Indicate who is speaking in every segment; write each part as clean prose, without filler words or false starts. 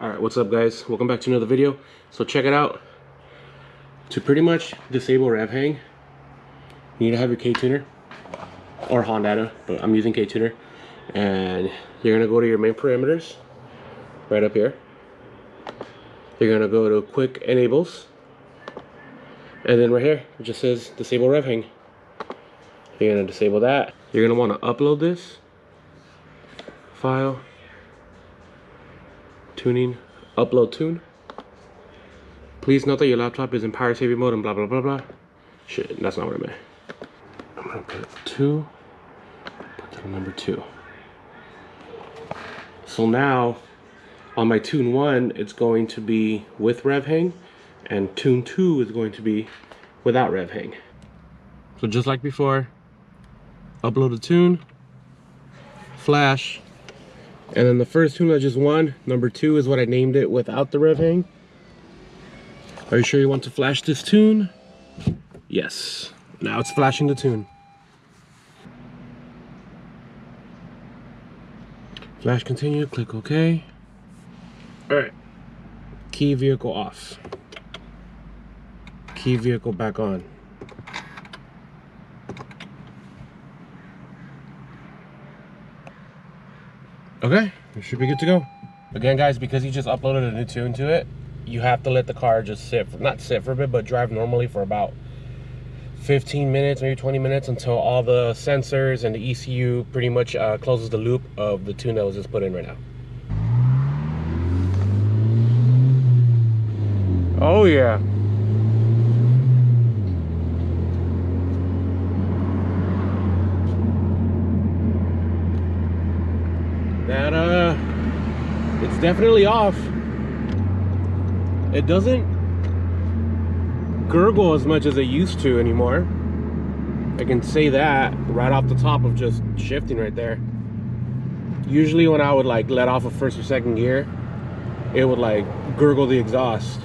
Speaker 1: Alright, what's up guys? Welcome back to another video. So check it out. To pretty much disable rev hang, you need to have your Ktuner or Honda, but I'm using Ktuner. And you're gonna go to your main parameters right up here. You're gonna go to quick enables, and then right here it just says disable rev hang. You're gonna disable that. You're gonna want to upload this file, tuning, upload tune. Please note that your laptop is in power saving mode and blah blah blah blah. Shit, that's not what I meant. I'm gonna put 2, put that on number 2. So now on my tune 1 it's going to be with rev hang, and tune 2 is going to be without rev hang. So just like before, upload a tune, flash, and then the first tune I just won, number 2, is what I named it without the rev hang. Are you sure you want to flash this tune? Yes. Now it's flashing the tune. Flash continue, click OK. Alright. Key vehicle off. Key vehicle back on. Okay, we should be good to go. Again guys, because you just uploaded a new tune to it, you have to let the car just sit, not sit for a bit, but drive normally for about 15 minutes, maybe 20 minutes, until all the sensors and the ECU pretty much closes the loop of the tune that was just put in right now. Oh yeah. That it's definitely off. It doesn't gurgle as much as it used to anymore. I can say that right off the top of just shifting right there. Usually when I would like let off a first or second gear, it would like gurgle the exhaust.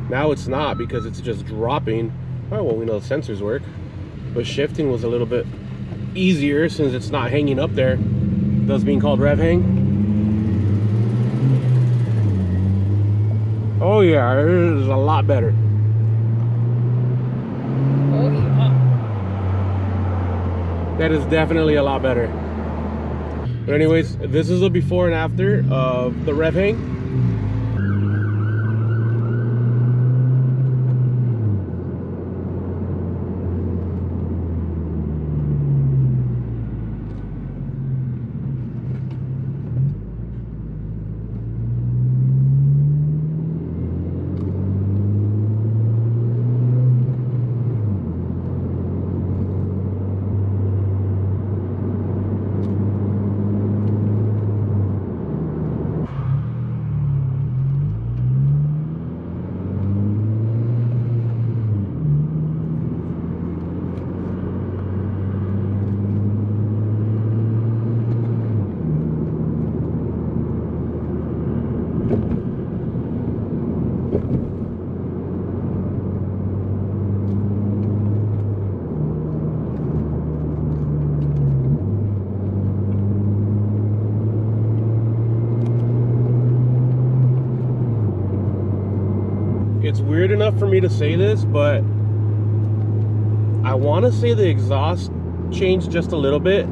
Speaker 1: Now it's not, because it's just dropping. Oh well, we know the sensors work, but shifting was a little bit easier since it's not hanging up there. Thus being called rev hang. Oh yeah, it is a lot better. Oh yeah. That is definitely a lot better. But anyways, this is a before and after of the rev hang. It's weird enough for me to say this, but I want to say the exhaust changed just a little bit.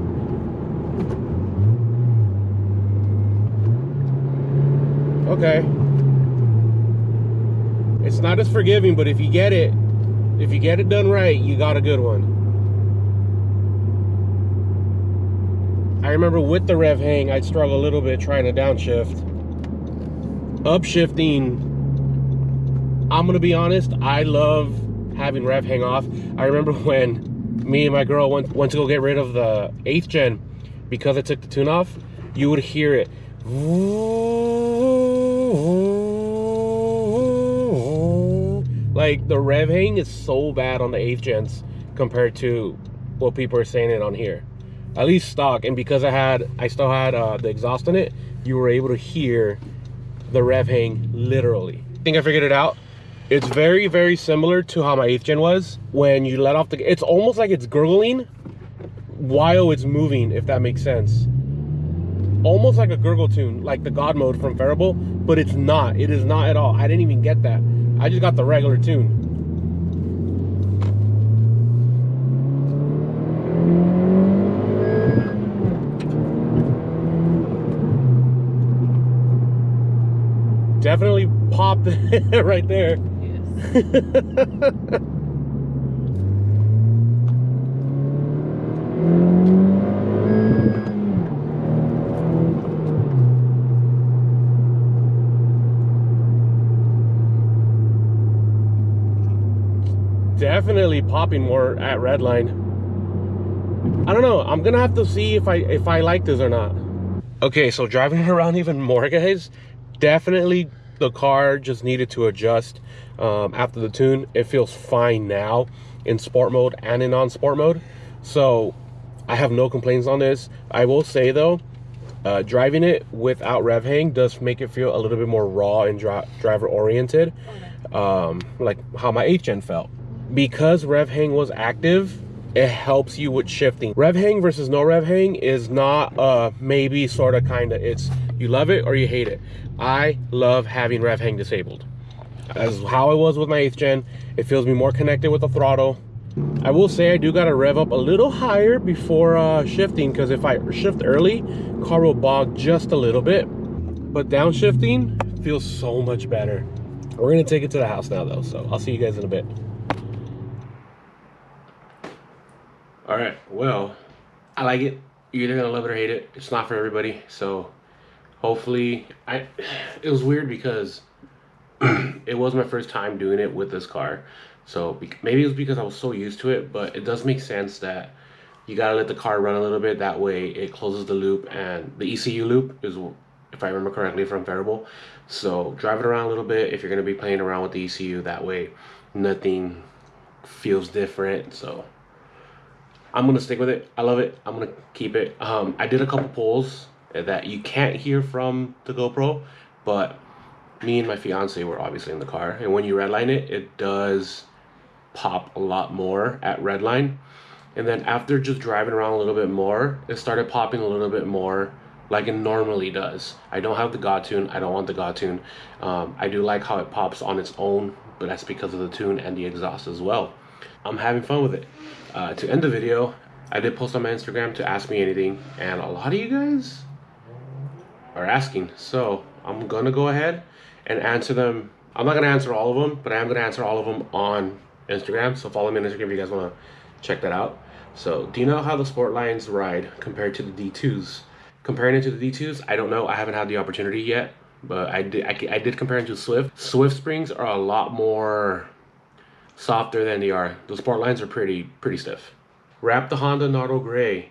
Speaker 1: Okay. It's not as forgiving, but if you get it done right, you got a good one. I remember with the rev hang, I'd struggle a little bit trying to downshift. Upshifting, I'm gonna be honest, I love having rev hang off. I remember when me and my girl went to go get rid of the 8th gen, because I took the tune off, you would hear it. Like the rev hang is so bad on the 8th gens compared to what people are saying it on here. At least stock, and because I still had the exhaust in it, you were able to hear the rev hang literally. I think I figured it out. It's very, very similar to how my 8th gen was. When you let off the, it's almost like it's gurgling while it's moving, if that makes sense. almost like a gurgle tune, like the God mode from Phearable, but it's not. It is not at all. I didn't even get that. I just got the regular tune. Definitely popped right there. Yes. Definitely popping more at redline. I don't know. I'm gonna have to see if I like this or not. Okay, so driving around even more, guys. Definitely the car just needed to adjust after the tune. It feels fine now in sport mode and in non-sport mode. So I have no complaints on this. I will say though, driving it without rev hang does make it feel a little bit more raw and driver oriented, like how my 8th gen felt. Because rev hang was active, it helps you with shifting. Rev hang versus no rev hang is not maybe, sort of, kind of. It's you love it or you hate it. I love having rev hang disabled. That's how it was with my 8th gen. It feels me more connected with the throttle. I will say I do gotta rev up a little higher before shifting, because if I shift early, car will bog just a little bit. But downshifting feels so much better. We're gonna take it to the house now though, so I'll see you guys in a bit. All right, well, I like it. You're either gonna love it or hate it. It's not for everybody, so hopefully, it was weird because it was my first time doing it with this car. So maybe it was because I was so used to it, but it does make sense that you gotta let the car run a little bit. That way it closes the loop, and the ECU loop is, if I remember correctly, from Phearable. So drive it around a little bit if you're gonna be playing around with the ECU. That way nothing feels different. So I'm gonna stick with it. I love it. I'm gonna keep it. I did a couple pulls that you can't hear from the GoPro, but me and my fiance were obviously in the car, and when you redline it, it does pop a lot more at redline. And then after just driving around a little bit more, it started popping a little bit more like it normally does. I don't have the God tune. I don't want the God tune. I do like how it pops on its own, but that's because of the tune and the exhaust as well. I'm having fun with it. To end the video, I did post on my Instagram to ask me anything, and a lot of you guys are asking. So I'm gonna go ahead and answer them. I'm not gonna answer all of them, but I am gonna answer all of them on Instagram. So follow me on Instagram if you guys wanna check that out. So, do you know how the Sportlines ride compared to the D2s? Comparing it to the D2s, I don't know. I haven't had the opportunity yet, but I did compare it to Swift. Swift springs are a lot more softer than they are. The Sportlines are pretty stiff. Wrap the Honda Nardo Gray.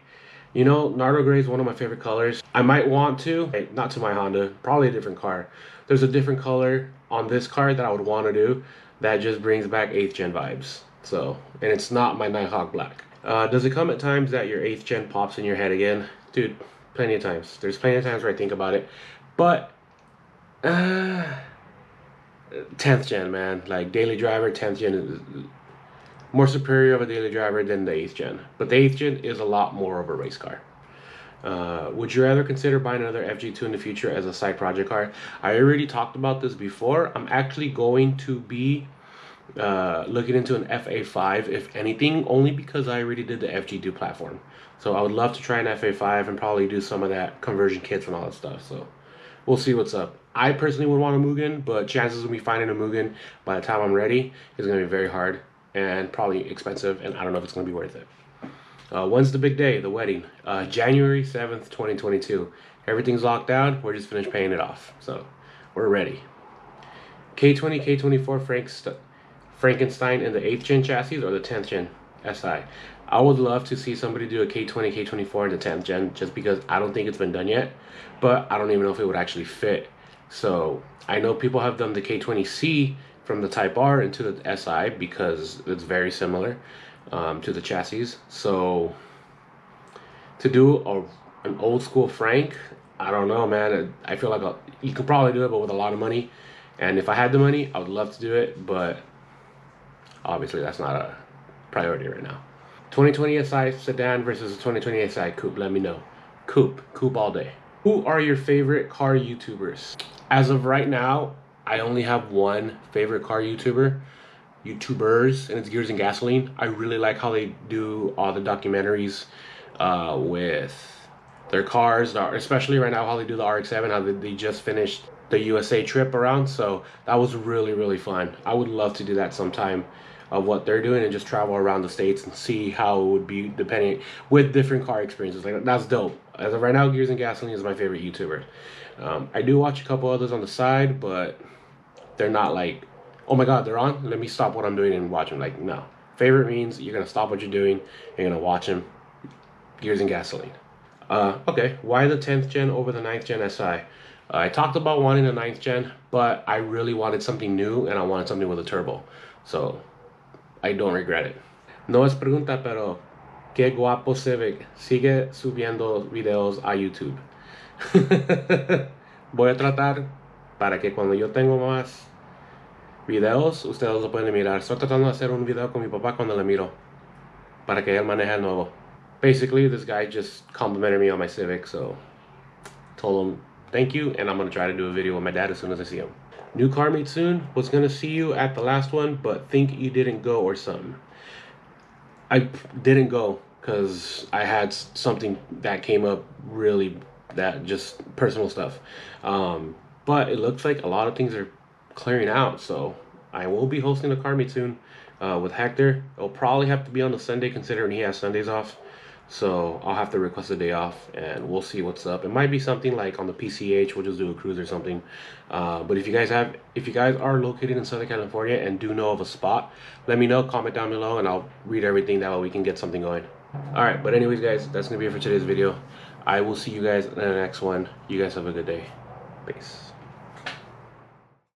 Speaker 1: You know, Nardo Gray is one of my favorite colors. I might want to, not to my Honda, probably a different car. There's a different color on this car that I would want to do that just brings back 8th gen vibes. So, and it's not my Nighthawk Black. Does it come at times that your 8th gen pops in your head again? Dude, plenty of times. There's plenty of times where I think about it. But 10th gen, man. Like daily driver, 10th gen is more superior of a daily driver than the 8th gen. But the 8th gen is a lot more of a race car. Would you rather consider buying another FG2 in the future as a side project car? I already talked about this before. I'm actually going to be looking into an FA5, if anything, only because I already did the FG2 platform. So I would love to try an FA5 and probably do some of that conversion kits and all that stuff. So we'll see what's up. I personally would want a Mugen, but chances of me finding a Mugen by the time I'm ready is going to be very hard and probably expensive, and I don't know if it's going to be worth it. When's the big day, the wedding? January 7th, 2022. Everything's locked down. We're just finished paying it off. So we're ready. K20, K24 Frankenstein in the 8th gen chassis or the 10th gen SI? I would love to see somebody do a K20, K24 in the 10th gen, just because I don't think it's been done yet, but I don't even know if it would actually fit. So I know people have done the K20C from the Type R into the SI because it's very similar to the chassis. So to do an old school Frank, I don't know, man. I feel like you could probably do it, but with a lot of money. And if I had the money, I would love to do it, but obviously that's not a priority right now. 2020 SI sedan versus 2020 SI coupe. Let me know. Coupe all day. Who are your favorite car YouTubers? As of right now, I only have one favorite car YouTubers, and it's Gears and Gasoline. I really like how they do all the documentaries with their cars, especially right now how they do the RX-7, how they just finished the USA trip around. So that was really, really fun. I would love to do that sometime of what they're doing and just travel around the states and see how it would be depending with different car experiences. Like, that's dope. As of right now, Gears and Gasoline is my favorite YouTuber. I do watch a couple others on the side, but they're not like, oh my god, they're on, let me stop what I'm doing and watch them. Like, no. Favorite means you're gonna stop what you're doing, you're gonna watch them. Gears and Gasoline. Okay, why the 10th gen over the 9th gen SI? I talked about wanting a 9th gen, but I really wanted something new and I wanted something with a turbo. So I don't regret it. No es pregunta, pero qué guapo Civic. Sigue subiendo videos a YouTube. Voy a tratar para que cuando yo tengo más videos, ustedes lo pueden mirar. Estoy tratando de hacer un video con mi papá cuando le miro, para que él maneje el nuevo. Basically, this guy just complimented me on my Civic, so told him thank you, and I'm gonna try to do a video with my dad as soon as I see him. New car meet soon. Was gonna see you at the last one, but think you didn't go or something. I didn't go because I had something that came up really, that just personal stuff. But it looks like a lot of things are clearing out, so I will be hosting a car meet soon with Hector. It'll probably have to be on the Sunday considering he has Sundays off. So I'll have to request a day off and we'll see what's up. It might be something like on the PCH, we'll just do a cruise or something. But if you guys are located in Southern California and do know of a spot, let me know, comment down below and I'll read everything, that way we can get something going. Alright, but anyways guys, that's gonna be it for today's video. I will see you guys in the next one. You guys have a good day. Peace.